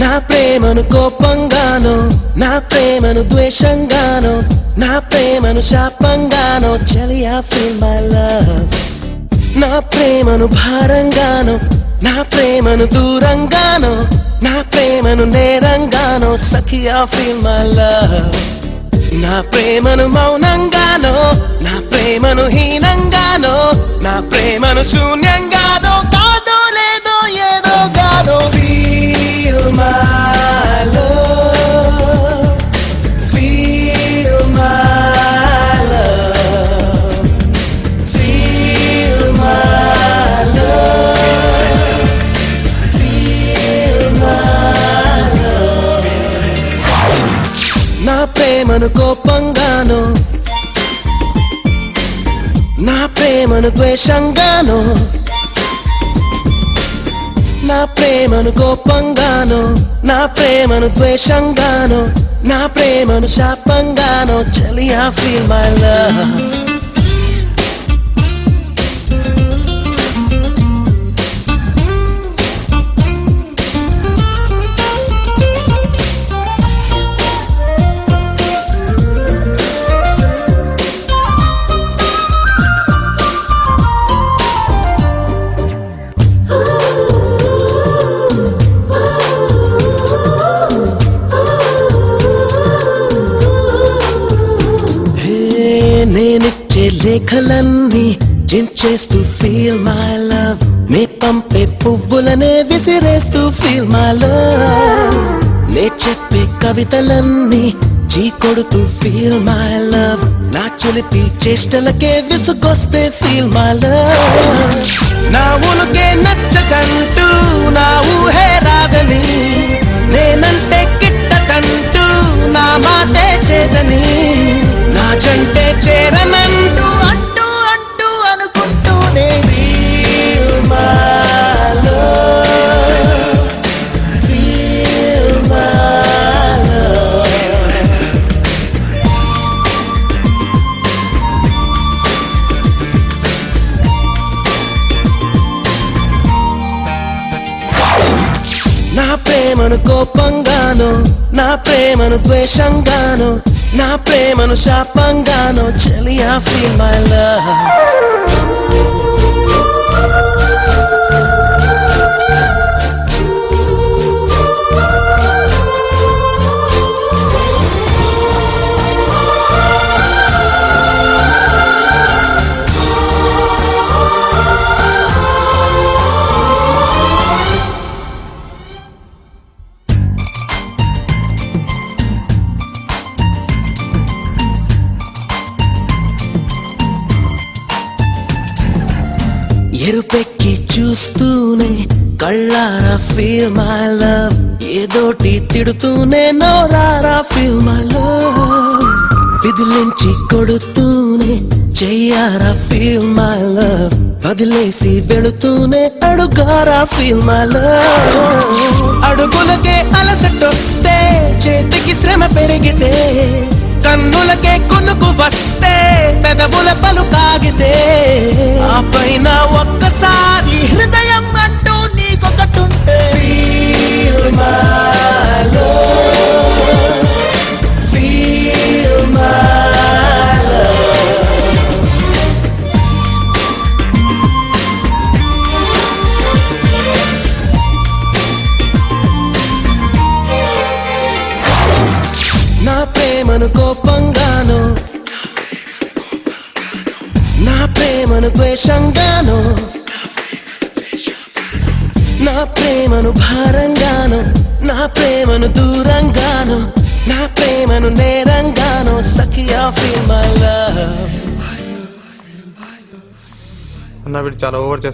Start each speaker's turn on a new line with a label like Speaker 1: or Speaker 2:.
Speaker 1: నా ప్రేమను కోపంగానో, నా ప్రేమను ద్వేషంగానో, నా ప్రేమను శాపంగానో, చలియా ఫీల్ మై లవ్. నా ప్రేమను భారంగానో, నా ప్రేమను దూరంగానో, నా ప్రేమను నేరంగానో, సఖియా ఫీల్ మై లవ్. నా ప్రేమను మౌనంగానో, నా ప్రేమను హీనంగానో, నా ప్రేమను శూన్యంగానో, కాదో లేదో ఏదో గానో. Feel my love, feel my love, feel my love, feel my love. నా ప్రేమను కోపంగానో, నా ప్రేమను ద్వేషంగానో, నా ప్రేమను కోపంగానో, నా ప్రేమను ద్వేషంగానో, నా ప్రేమను శాపంగానో, చలియా ఫీల్ మై లవ్. నేనిచ్చే లేఖలన్నీ చించేస్తూ ఫీల్ మై లవ్, నే పంపే పువ్వులనే విసిరేస్తూ ఫీల్ మై లవ్, నే చెప్పే కవితలన్నీ చీకొడుతూ ఫీల్ మై లవ్, నా చిలిపి చేష్టలకే విసుగొస్తే ఫీల్ మై లవ్. నా ఉనుకే నచ్చదంటూ నా ఊహే రాదని, నేనంటే గిట్టదంటూ నా మాటే చేదని, నా జంటే చేరనంటూ అంటూ అంటూ అనుకుంటూనే feel my love, feel my love. నా ప్రేమను కోపంగానో, నా ప్రేమను ద్వేషంగానో, నా ప్రేమను శాపంగానో, చలియా ఫీల్ మై లవ్. ఎరుపెక్కి చూస్తూనే కళ్ళారా ఫీల్ మై లవ్, ఏదోటి తిడుతూనే నోరారా ఫీల్ మై లవ్, విదిలించి కొడుతూనే చెయ్యారా ఫీల్ మై లవ్, వదిలేసి వెళుతూనే అడుగారా ఫీల్ మై లవ్. అడుగులకే అలసటొస్తే, చేతికి శ్రమ పెరిగితే, కన్నులకే కొనుకు వస్తే, పెదవుల పలుకాగితే, ఆ పైన ఒక్కసారి హృదయం అంటూ నీకొకటుంటే feel my love, feel my love. నా ప్రేమను కోపంగానో, నా ప్రేమను ద్వేషంగానో, నా ప్రేమను భారంగానో, నా ప్రేమను దూరంగానో, నా ప్రేమను నేరంగానో, సఖియా ఫీల్ మై లవ్.
Speaker 2: అన్న వీడు చాలా ఓవర్ చేస్తాడు.